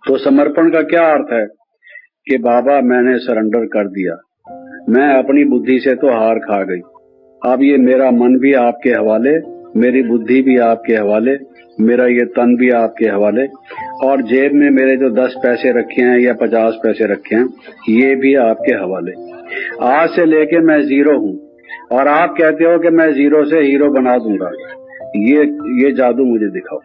तो समर्पण का क्या अर्थ है कि बाबा मैंने सरेंडर कर दिया, मैं अपनी बुद्धि से तो हार खा गई, अब ये मेरा मन भी आपके हवाले, मेरी बुद्धि भी आपके हवाले, मेरा ये तन भी आपके हवाले, और जेब में मेरे जो 10 पैसे रखे हैं या 50 पैसे रखे हैं ये भी आपके हवाले। आज से लेके मैं जीरो हूँ और आप कहते हो कि मैं जीरो से हीरो बना दूंगा। ये जादू मुझे दिखाओ,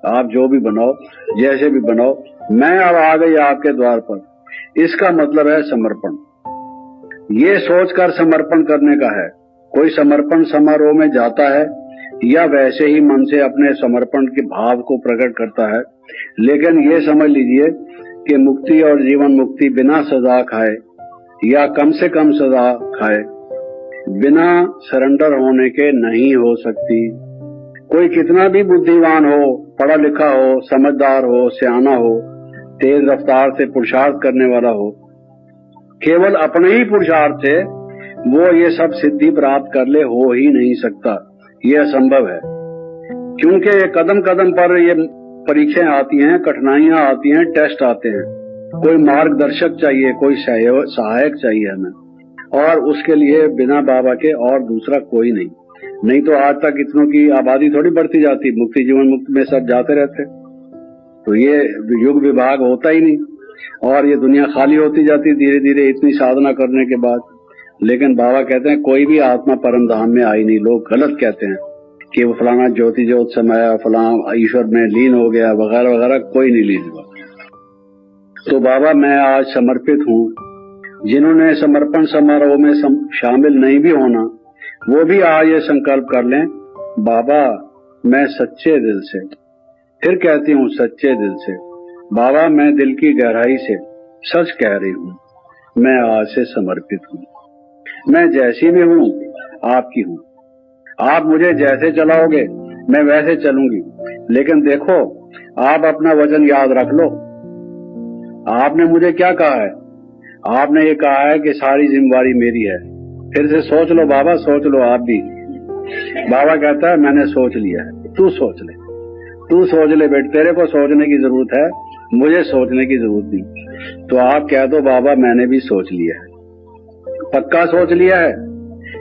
आप जो भी बनाओ, जैसे भी बनाओ, मैं अब आ गई आपके द्वार पर। इसका मतलब है समर्पण। ये सोचकर समर्पण करने का है। कोई समर्पण समारोह में जाता है या वैसे ही मन से अपने समर्पण के भाव को प्रकट करता है, लेकिन ये समझ लीजिए कि मुक्ति और जीवन मुक्ति बिना सजा खाए या कम से कम सजा खाए, बिना सरेंडर होने के नहीं हो सकती। कोई कितना भी बुद्धिमान हो, पढ़ा लिखा हो, समझदार हो, सियाना हो, तेज रफ्तार से पुरुषार्थ करने वाला हो, केवल अपने ही पुरुषार्थ से वो ये सब सिद्धि प्राप्त कर ले, हो ही नहीं सकता। ये असंभव है, क्योंकि ये कदम कदम पर ये परीक्षाएं आती हैं, कठिनाइयां आती हैं, टेस्ट आते हैं। कोई मार्गदर्शक चाहिए, कोई सहायक चाहिए हमें, और उसके लिए बिना बाबा के और दूसरा कोई नहीं तो आज तक इतनों की आबादी थोड़ी बढ़ती जाती, मुक्ति जीवन मुक्ति में सब जाते रहते, तो ये युग विभाग होता ही नहीं और ये दुनिया खाली होती जाती धीरे धीरे इतनी साधना करने के बाद। लेकिन बाबा कहते हैं कोई भी आत्मा परम धाम में आई नहीं। लोग गलत कहते हैं कि वो फलाना ज्योति ज्योत समाया, फलाना ईश्वर में लीन हो गया, वगैरह वगैरह, कोई नहीं लीन हुआ। तो बाबा मैं आज समर्पित हूँ। जिन्होंने समर्पण समारोह में शामिल नहीं भी होना, वो भी आज ये संकल्प कर लें, बाबा मैं सच्चे दिल से, फिर कहती हूँ सच्चे दिल से, बाबा मैं दिल की गहराई से सच कह रही हूँ, मैं आज से समर्पित हूँ। मैं जैसी भी हूँ आपकी हूँ। आप मुझे जैसे चलाओगे मैं वैसे चलूंगी, लेकिन देखो आप अपना वचन याद रख लो। आपने मुझे क्या कहा है? आपने ये कहा है कि सारी जिम्मेवारी मेरी है। फिर से सोच लो बाबा, सोच लो आप भी। बाबा कहता है मैंने सोच लिया है, तू सोच ले, तू सोच ले बेटे, तेरे को सोचने की जरूरत है, मुझे सोचने की जरूरत नहीं। तो आप कह दो बाबा मैंने भी सोच लिया है, पक्का सोच लिया है,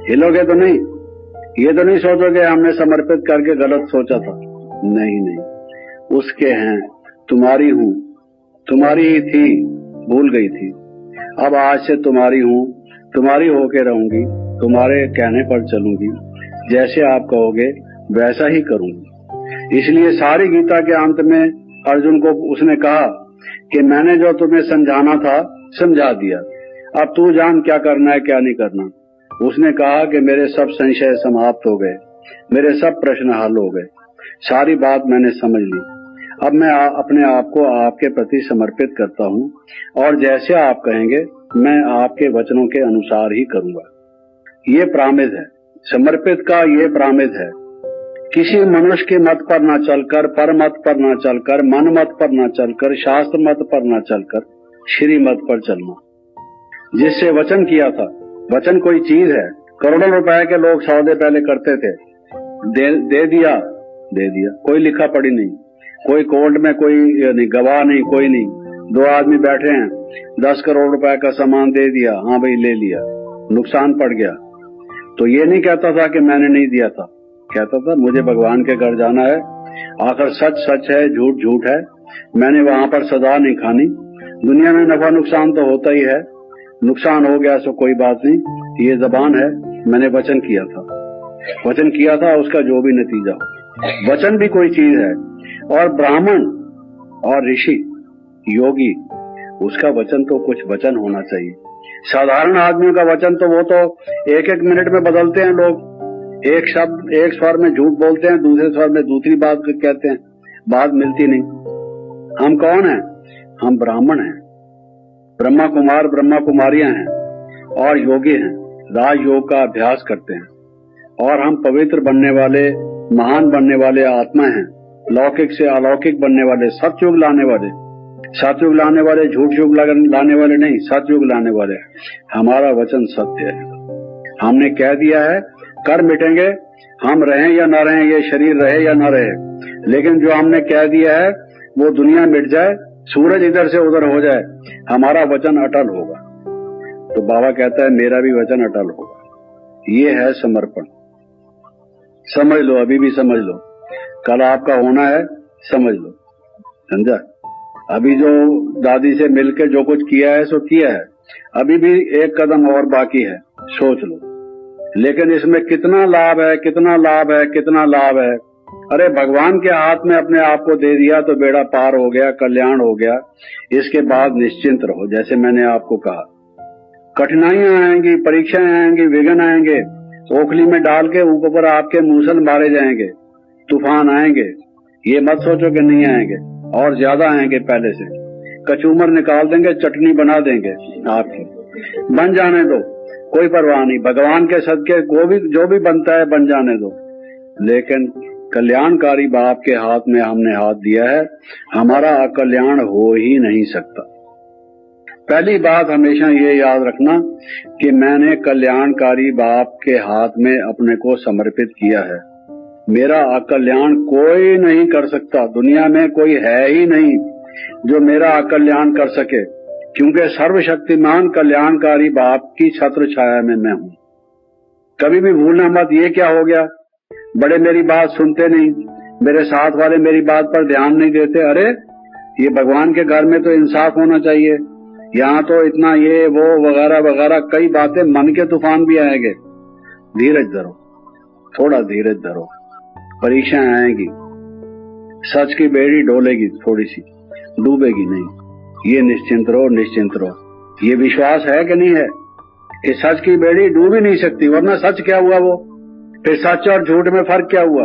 हिलोगे तो नहीं? ये तो नहीं सोचोगे हमने समर्पित करके गलत सोचा था? नहीं, उसके हैं, तुम्हारी हूँ, तुम्हारी ही थी, भूल गई थी, अब आज से तुम्हारी हूँ, तुम्हारी होके रहूंगी, तुम्हारे कहने पर चलूंगी, जैसे आप कहोगे वैसा ही करूंगी। इसलिए सारी गीता के अंत में अर्जुन को उसने कहा कि मैंने जो तुम्हें समझाना था समझा दिया, अब तू जान क्या करना है क्या नहीं करना। उसने कहा कि मेरे सब संशय समाप्त हो गए, मेरे सब प्रश्न हल हो गए, सारी बात मैंने समझ ली। अब मैं अपने आप को आपके प्रति समर्पित करता हूँ और जैसे आप कहेंगे मैं आपके वचनों के अनुसार ही करूंगा। ये प्रामिज है, समर्पित का ये प्रामिज है। किसी मनुष्य के मत पर न चलकर, पर मत पर न चलकर, मन मत पर न चलकर, शास्त्र मत पर न चलकर, श्री मत पर चलना। जिससे वचन किया था, वचन कोई चीज है। करोड़ों रुपए के लोग सौदे पहले करते थे, दे दिया, कोई लिखा पढ़ी नहीं, कोई कोर्ट में कोई नहीं, गवाह नहीं, कोई नहीं। 2 आदमी बैठे हैं, 10 करोड़ रुपए का सामान दे दिया, हाँ भाई ले लिया, नुकसान पड़ गया। तो ये नहीं कहता था कि मैंने नहीं दिया था, कहता था मुझे भगवान के घर जाना है, आखिर सच सच है, झूठ झूठ है, मैंने वहां पर सजा नहीं खानी। दुनिया में नफा नुकसान तो होता ही है, नुकसान हो गया सो कोई बात नहीं, ये जबान है, मैंने वचन किया था, उसका जो भी नतीजा हो। वचन भी कोई चीज है, और ब्राह्मण और ऋषि योगी, उसका वचन तो कुछ वचन होना चाहिए। साधारण आदमियों का वचन तो वो तो 1-1 मिनट में बदलते हैं लोग, एक शब्द एक स्वर में झूठ बोलते हैं, दूसरे स्वर में दूसरी बात कहते हैं, बात मिलती नहीं। हम कौन हैं? हम ब्राह्मण हैं, ब्रह्मा कुमार ब्रह्मा कुमारियां हैं और योगी हैं, राजयोग का अभ्यास करते हैं, और हम पवित्र बनने वाले, महान बनने वाले आत्मा हैं, लौकिक से अलौकिक बनने वाले, सतयुग लाने वाले, झूठ युग लाने वाले नहीं, सतयुग लाने वाले। हमारा वचन सत्य है, हमने कह दिया है कर मिटेंगे, हम रहें या न रहें, ये शरीर रहे या न रहे, लेकिन जो हमने कह दिया है वो दुनिया मिट जाए सूरज इधर से उधर हो जाए, हमारा वचन अटल होगा। तो बाबा कहता है मेरा भी वचन अटल होगा। ये है समर्पण। समझ लो, अभी भी समझ लो, कल आपका होना है, समझ लो, समझा। अभी जो दादी से मिलकर जो कुछ किया है सो किया है, अभी भी एक कदम और बाकी है, सोच लो। लेकिन इसमें कितना लाभ है, कितना लाभ है, कितना लाभ है। अरे भगवान के हाथ में अपने आप को दे दिया तो बेड़ा पार हो गया, कल्याण हो गया। इसके बाद निश्चिंत रहो। जैसे मैंने आपको कहा, कठिनाइयां आएंगी, परीक्षाएं आएंगी, विघ्न आएंगे, ओखली में डाल के ऊपर आपके मूसल मारे जाएंगे, तूफान आएंगे। ये मत सोचो कि नहीं आएंगे, और ज्यादा आएंगे पहले से। कचूमर निकाल देंगे, चटनी बना देंगे आपकी, बन जाने दो, कोई परवाह नहीं। भगवान के सदके जो भी बनता है बन जाने दो। लेकिन कल्याणकारी बाप के हाथ में हमने हाथ दिया है, हमारा अकल्याण हो ही नहीं सकता। पहली बात हमेशा ये याद रखना कि मैंने कल्याणकारी बाप के हाथ में अपने को समर्पित किया है। मेरा अकल्याण कोई नहीं कर सकता, दुनिया में कोई है ही नहीं जो मेरा अकल्याण कर सके, क्योंकि सर्वशक्तिमान कल्याणकारी बाप की छत्र छाया में मैं हूं। कभी भी भूलना मत, ये क्या हो गया, बड़े मेरी बात सुनते नहीं, मेरे साथ वाले मेरी बात पर ध्यान नहीं देते। अरे ये भगवान के घर में तो इंसाफ होना चाहिए। यहाँ तो इतना ये वो वगैरह वगैरह कई बातें, मन के तूफान भी आएंगे। धीरज धरो, थोड़ा धीरज धरो, परीक्षाएं आएंगी, सच की बेड़ी डोलेगी, थोड़ी सी डूबेगी नहीं। ये निश्चिंत रहो, निश्चिंत रहो। ये विश्वास है कि नहीं है कि सच की बेड़ी डूब ही नहीं सकती, वरना सच क्या हुआ वो, फिर सच और झूठ में फर्क क्या हुआ।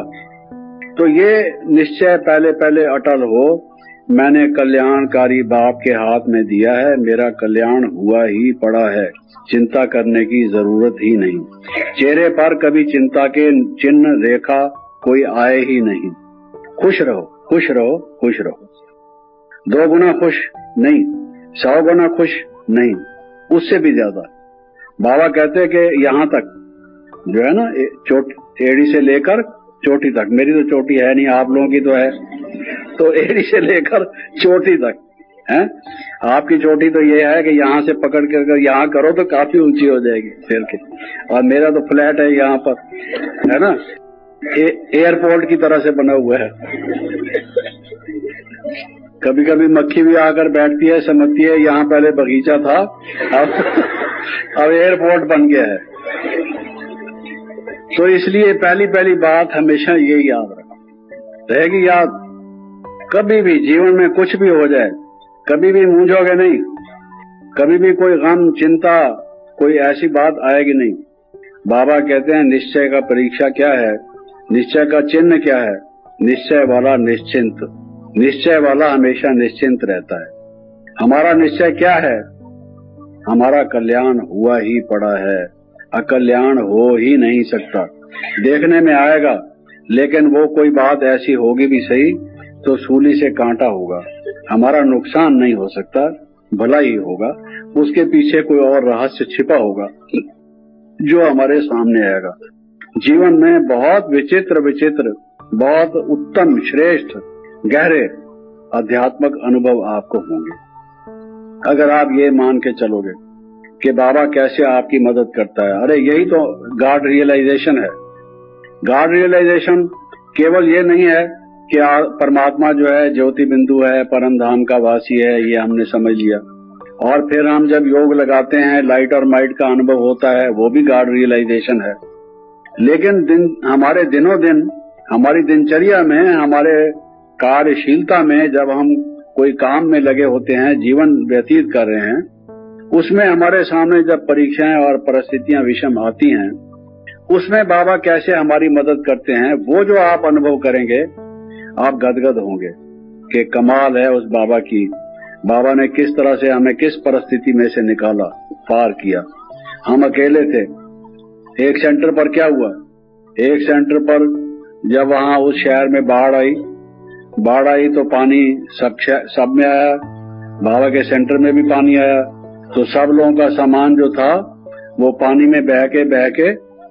तो ये निश्चय पहले पहले अटल हो, मैंने कल्याणकारी बाप के हाथ में दिया है, मेरा कल्याण हुआ ही पड़ा है, चिंता करने की जरूरत ही नहीं। चेहरे पर कभी चिंता के चिन्ह रेखा कोई आए ही नहीं। खुश रहो, खुश रहो, खुश रहो। 2 गुना खुश नहीं, 100 गुना खुश नहीं, उससे भी ज्यादा। बाबा कहते हैं कि यहाँ तक जो है ना, एड़ी से लेकर चोटी तक, मेरी तो चोटी है नहीं, आप लोगों की तो है, तो एड़ी से लेकर चोटी तक है। आपकी चोटी तो ये है कि यहाँ से पकड़ कर यहाँ करो तो काफी ऊंची हो जाएगी फिर के, और मेरा तो फ्लैट है यहाँ पर, है ना, एयरपोर्ट की तरह से बना हुआ है। कभी कभी मक्खी भी आकर बैठती है, समझती है यहाँ पहले बगीचा था, अब एयरपोर्ट बन गया है। तो इसलिए पहली पहली बात हमेशा ये याद रहेगी, याद। कभी भी जीवन में कुछ भी हो जाए, कभी भी मूंझोगे नहीं, कभी भी कोई गम चिंता कोई ऐसी बात आएगी नहीं। बाबा कहते हैं निश्चय का परीक्षा क्या है, निश्चय का चिन्ह क्या है, निश्चय वाला निश्चिंत। निश्चय वाला हमेशा निश्चिंत रहता है। हमारा निश्चय क्या है, हमारा कल्याण हुआ ही पड़ा है, अकल्याण हो ही नहीं सकता। देखने में आएगा, लेकिन वो कोई बात ऐसी होगी भी सही तो सूली से कांटा होगा, हमारा नुकसान नहीं हो सकता, भला ही होगा। उसके पीछे कोई और रहस्य छिपा होगा जो हमारे सामने आएगा। जीवन में बहुत विचित्र विचित्र, बहुत उत्तम श्रेष्ठ गहरे आध्यात्मिक अनुभव आपको होंगे, अगर आप ये मान के चलोगे कि बाबा कैसे आपकी मदद करता है। अरे यही तो गॉड रियलाइजेशन है। गॉड रियलाइजेशन केवल ये नहीं है कि परमात्मा जो है ज्योति बिंदु है, परम धाम का वासी है, ये हमने समझ लिया, और फिर हम जब योग लगाते हैं लाइट और माइट का अनुभव होता है, वो भी गॉड रियलाइजेशन है। लेकिन हमारे दिनों दिन हमारी दिनचर्या में, हमारे कार्यशीलता में, जब हम कोई काम में लगे होते हैं, जीवन व्यतीत कर रहे हैं, उसमें हमारे सामने जब परीक्षाएं और परिस्थितियां विषम आती हैं, उसमें बाबा कैसे हमारी मदद करते हैं, वो जो आप अनुभव करेंगे, आप गदगद होंगे कि कमाल है उस बाबा की। बाबा ने किस तरह से हमें किस परिस्थिति में से निकाला, पार किया। हम अकेले थे। एक सेंटर पर क्या हुआ, एक सेंटर पर जब वहां उस शहर में बाढ़ आई तो पानी सब में आया, बाबा के सेंटर में भी पानी आया, तो सब लोगों का सामान जो था वो पानी में बह के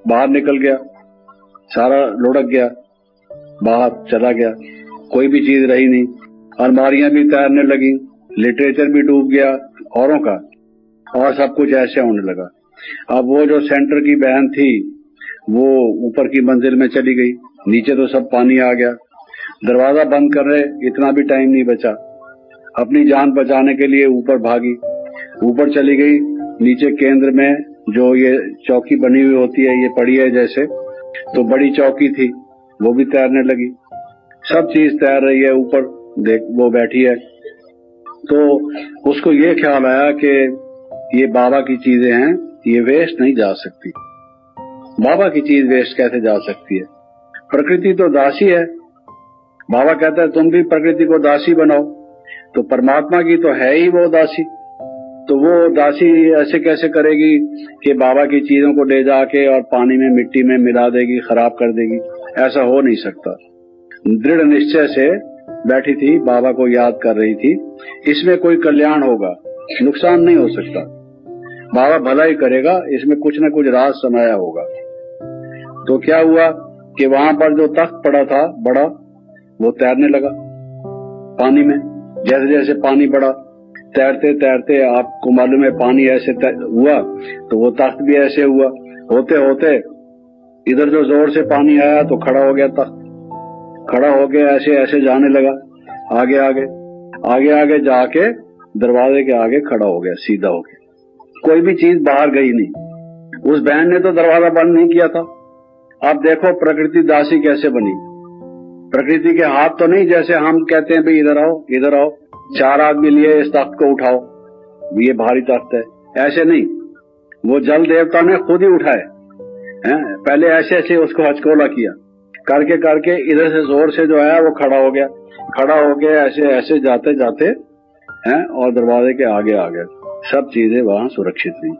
बाहर निकल गया, सारा लुढ़क गया, बाहर चला गया, कोई भी चीज रही नहीं। अलमारियां भी तैरने लगी, लिटरेचर भी डूब गया औरों का, और सब कुछ ऐसे होने लगा। अब वो जो सेंटर की बहन थी वो ऊपर की मंजिल में चली गई, नीचे तो सब पानी आ गया। दरवाजा बंद कर रहे, इतना भी टाइम नहीं बचा। अपनी जान बचाने के लिए ऊपर भागी, ऊपर चली गई। नीचे केंद्र में जो ये चौकी बनी हुई होती है, ये पड़ी है जैसे, तो बड़ी चौकी थी, वो भी तैरने लगी। सब चीज तैर रही है, ऊपर देख वो बैठी है। तो उसको ये ख्याल आया कि ये बाबा की चीजें हैं, ये वेस्ट नहीं जा सकती। बाबा की चीज वेस्ट कैसे जा सकती है? प्रकृति तो दासी है। बाबा कहता है तुम भी प्रकृति को दासी बनाओ, तो परमात्मा की तो है ही वो दासी। तो वो दासी ऐसे कैसे करेगी कि बाबा की चीजों को ले जाके और पानी में मिट्टी में मिला देगी, खराब कर देगी? ऐसा हो नहीं सकता। दृढ़ निश्चय से बैठी थी, बाबा को याद कर रही थी। इसमें कोई कल्याण होगा, नुकसान नहीं हो सकता। बाबा भला ही करेगा, इसमें कुछ न कुछ राज समाया होगा। तो क्या हुआ कि वहां पर जो तख्त पड़ा था बड़ा, वो तैरने लगा पानी में। जैसे जैसे पानी बढ़ा, तैरते तैरते, आपको मालूम है पानी ऐसे हुआ तो वो तख्त भी ऐसे हुआ। होते होते इधर जो जोर से पानी आया तो खड़ा हो गया तख्त, खड़ा होके ऐसे ऐसे जाने लगा, आगे आगे आगे आगे जाके दरवाजे के आगे खड़ा हो गया सीधा होके। कोई भी चीज बाहर गई नहीं। उस बहन ने तो दरवाजा बंद नहीं किया था। आप देखो प्रकृति दासी कैसे बनी। प्रकृति के हाथ तो नहीं जैसे हम कहते हैं भाई इधर आओ इधर आओ, 4 आदमी लिए इस तख्त को उठाओ, ये भारी तख्त है, ऐसे नहीं। वो जल देवता ने खुद ही उठाए हैं। पहले ऐसे ऐसे उसको हचकोला किया, करके करके इधर से जोर से जो है वो खड़ा हो गया। खड़ा होके ऐसे ऐसे जाते जाते हैं और दरवाजे के आगे आ गया। सब चीजें वहां सुरक्षित हुई।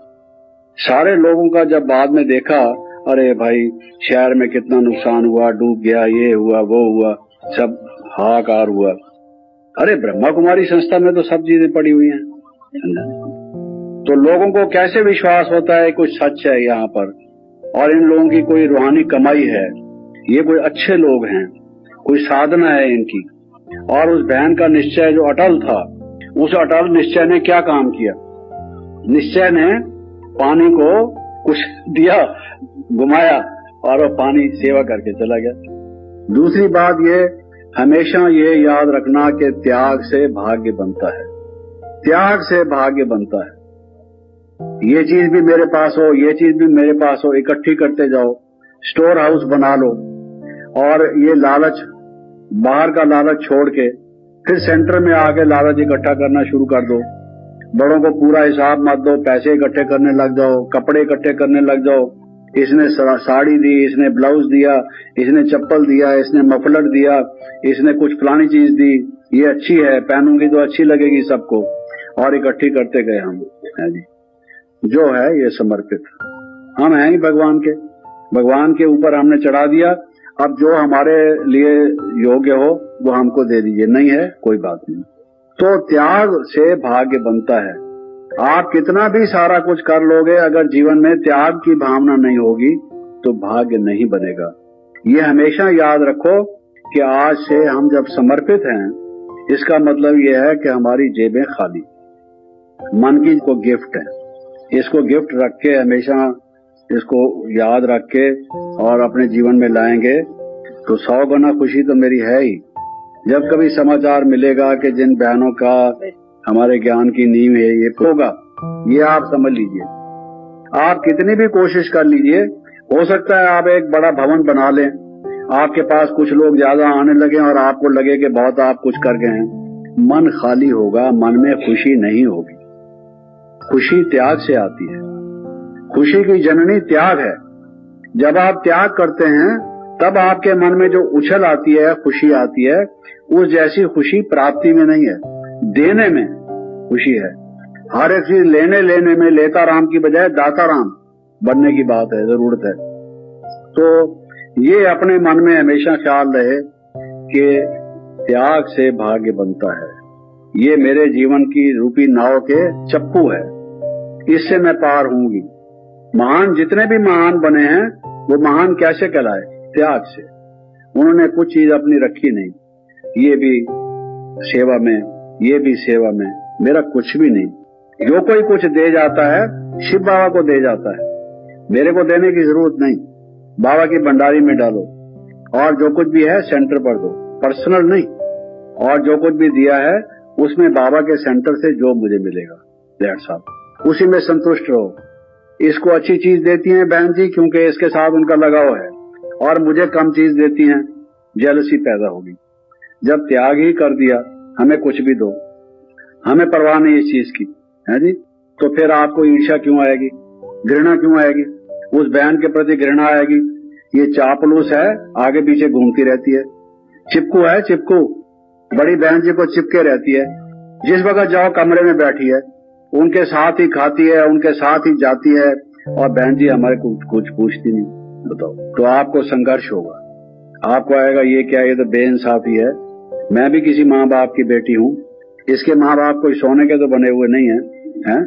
सारे लोगों का जब बाद में देखा, अरे भाई शहर में कितना नुकसान हुआ, डूब गया, ये हुआ वो हुआ, सब हाहाकार हुआ। अरे ब्रह्मा कुमारी संस्था में तो सब चीजें पड़ी हुई हैं। तो लोगों को कैसे विश्वास होता है कुछ सच है यहाँ पर और इन लोगों की कोई रूहानी कमाई है, ये कोई अच्छे लोग हैं, कोई साधना है इनकी। और उस बहन का निश्चय जो अटल था, उस अटल निश्चय ने क्या काम किया? निश्चय ने पानी को कुछ दिया, घुमाया और वो पानी सेवा करके चला गया। दूसरी बात ये, हमेशा ये याद रखना कि त्याग से भाग्य बनता है, त्याग से भाग्य बनता है। ये चीज भी मेरे पास हो, ये चीज भी मेरे पास हो, इकट्ठी करते जाओ, स्टोर हाउस बना लो। और ये लालच, बाहर का लालच छोड़ के फिर सेंटर में आके लालच इकट्ठा करना शुरू कर दो। बड़ों को पूरा हिसाब मत दो, पैसे इकट्ठे करने लग जाओ, कपड़े इकट्ठे करने लग जाओ। इसने साड़ी दी, इसने ब्लाउज दिया, इसने चप्पल दिया, इसने मफलर दिया, इसने कुछ फलानी चीज दी, ये अच्छी है, पहनूंगी तो अच्छी लगेगी सबको, और इकट्ठी करते गए हम। है जी, जो है ये समर्पित हम हैं ही भगवान के, भगवान के ऊपर हमने चढ़ा दिया। अब जो हमारे लिए योग्य हो वो हमको दे दीजिए, नहीं है कोई बात नहीं। तो त्याग से भाग्य बनता है। आप कितना भी सारा कुछ कर लोगे, अगर जीवन में त्याग की भावना नहीं होगी तो भाग्य नहीं बनेगा। ये हमेशा याद रखो कि आज से हम जब समर्पित हैं, इसका मतलब ये है कि हमारी जेबें खाली, मन की को गिफ्ट है। इसको गिफ्ट रख के, हमेशा इसको याद रख के और अपने जीवन में लाएंगे तो 100 गुना खुशी तो मेरी है ही। जब कभी समाचार मिलेगा कि जिन बहनों का हमारे ज्ञान की नींव है ये होगा, ये आप समझ लीजिए। आप कितनी भी कोशिश कर लीजिए, हो सकता है आप एक बड़ा भवन बना लें, आपके पास कुछ लोग ज्यादा आने लगे और आपको लगे कि बहुत आप कुछ कर गए हैं, मन खाली होगा, मन में खुशी नहीं होगी। खुशी त्याग से आती है, खुशी की जननी त्याग है। जब आप त्याग करते हैं तब आपके मन में जो उछल आती है, खुशी आती है, उस जैसी खुशी प्राप्ति में नहीं है, देने में खुशी है। हर एक चीज लेने लेने में लेता राम की बजाय दाता राम बनने की बात है, जरूरत है। तो ये अपने मन में हमेशा ख्याल रहे कि त्याग से भाग्य बनता है। ये मेरे जीवन की रूपी नाव के चप्पू है, इससे मैं पार होंगी। महान जितने भी महान बने हैं वो महान कैसे कहलाए? त्याग से। उन्होंने कुछ चीज अपनी रखी नहीं, ये भी सेवा में, ये भी सेवा में, मेरा कुछ भी नहीं। जो कोई कुछ दे जाता है शिव बाबा को दे जाता है, मेरे को देने की जरूरत नहीं। बाबा की भंडारी में डालो और जो कुछ भी है सेंटर पर दो, पर्सनल नहीं। और जो कुछ भी दिया है उसमें बाबा के सेंटर से जो मुझे मिलेगा दैट्स ऑल, उसी में संतुष्ट रहो। इसको अच्छी चीज देती हैं बहन जी क्योंकि इसके साथ उनका लगाव है, और मुझे कम चीज देती हैं, जेलसी पैदा होगी। जब त्याग ही कर दिया, हमें कुछ भी दो, हमें परवाह नहीं इस चीज की है जी, तो फिर आपको ईर्ष्या क्यों आएगी, घृणा क्यों आएगी, उस बहन के प्रति घृणा आएगी। ये चापलूस है, आगे पीछे घूमती रहती है, चिपकू है चिपकू, बड़ी बहन जी को चिपके रहती है। जिस वक्त जाओ कमरे में बैठी है, उनके साथ ही खाती है, उनके साथ ही जाती है, और बहन जी हमारे कुछ पूछती नहीं। बताओ, तो आपको संघर्ष होगा, आपको आएगा ये क्या, ये तो बेइंसाफी है। मैं भी किसी माँ बाप की बेटी हूँ, इसके माँ बाप कोई सोने के तो बने हुए नहीं हैं,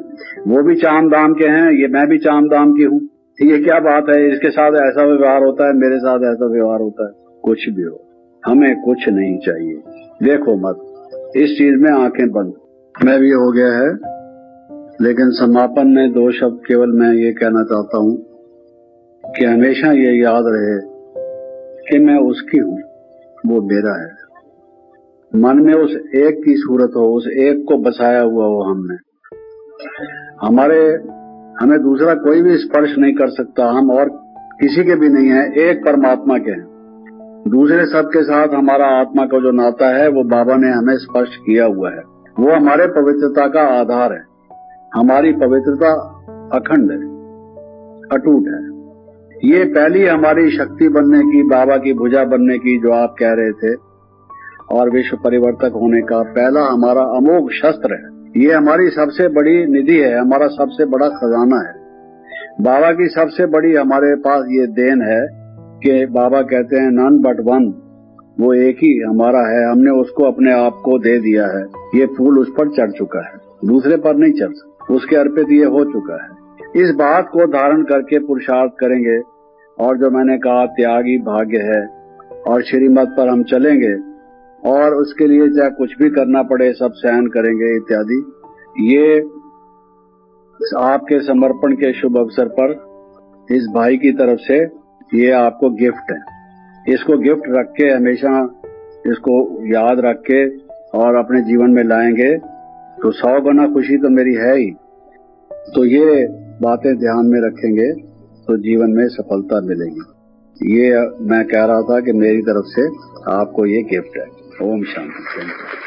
वो भी चाम दाम के हैं, ये मैं भी चाम दाम की हूँ। ये क्या बात है, इसके साथ ऐसा व्यवहार होता है, मेरे साथ ऐसा व्यवहार होता है। कुछ भी हो, हमें कुछ नहीं चाहिए। देखो मत, इस चीज में आंखें बंद। मैं भी हो गया है, लेकिन समापन में 2 शब्द केवल मैं ये कहना चाहता हूँ कि हमेशा ये याद रहे कि मैं उसकी हूँ, वो मेरा है। मन में उस एक की सूरत हो, उस एक को बसाया हुआ हो हमने। हमें दूसरा कोई भी स्पर्श नहीं कर सकता, हम और किसी के भी नहीं है, एक परमात्मा के हैं। दूसरे सबके साथ हमारा आत्मा का जो नाता है वो बाबा ने हमें स्पर्श किया हुआ है, वो हमारे पवित्रता का आधार है। हमारी पवित्रता अखंड है, अटूट है। ये पहली हमारी शक्ति बनने की, बाबा की भुजा बनने की जो आप कह रहे थे, और विश्व परिवर्तक होने का पहला हमारा अमोघ शस्त्र है। ये हमारी सबसे बड़ी निधि है, हमारा सबसे बड़ा खजाना है। बाबा की सबसे बड़ी हमारे पास ये देन है कि बाबा कहते हैं नन बट वन, वो एक ही हमारा है, हमने उसको अपने आप को दे दिया है। ये फूल उस पर चढ़ चुका है, दूसरे पर नहीं चढ़ सकता, उसके अर्पित ये हो चुका है। इस बात को धारण करके पुरुषार्थ करेंगे, और जो मैंने कहा त्याग ही भाग्य है, और श्रीमत पर हम चलेंगे, और उसके लिए चाहे कुछ भी करना पड़े सब सहन करेंगे इत्यादि। ये आपके समर्पण के शुभ अवसर पर इस भाई की तरफ से ये आपको गिफ्ट है। इसको गिफ्ट रख के हमेशा इसको याद रख के और अपने जीवन में लाएंगे तो 100 गुना खुशी तो मेरी है ही। तो ये बातें ध्यान में रखेंगे तो जीवन में सफलता मिलेगी। ये मैं कह रहा था कि मेरी तरफ से आपको ये गिफ्ट है। ओम शांति।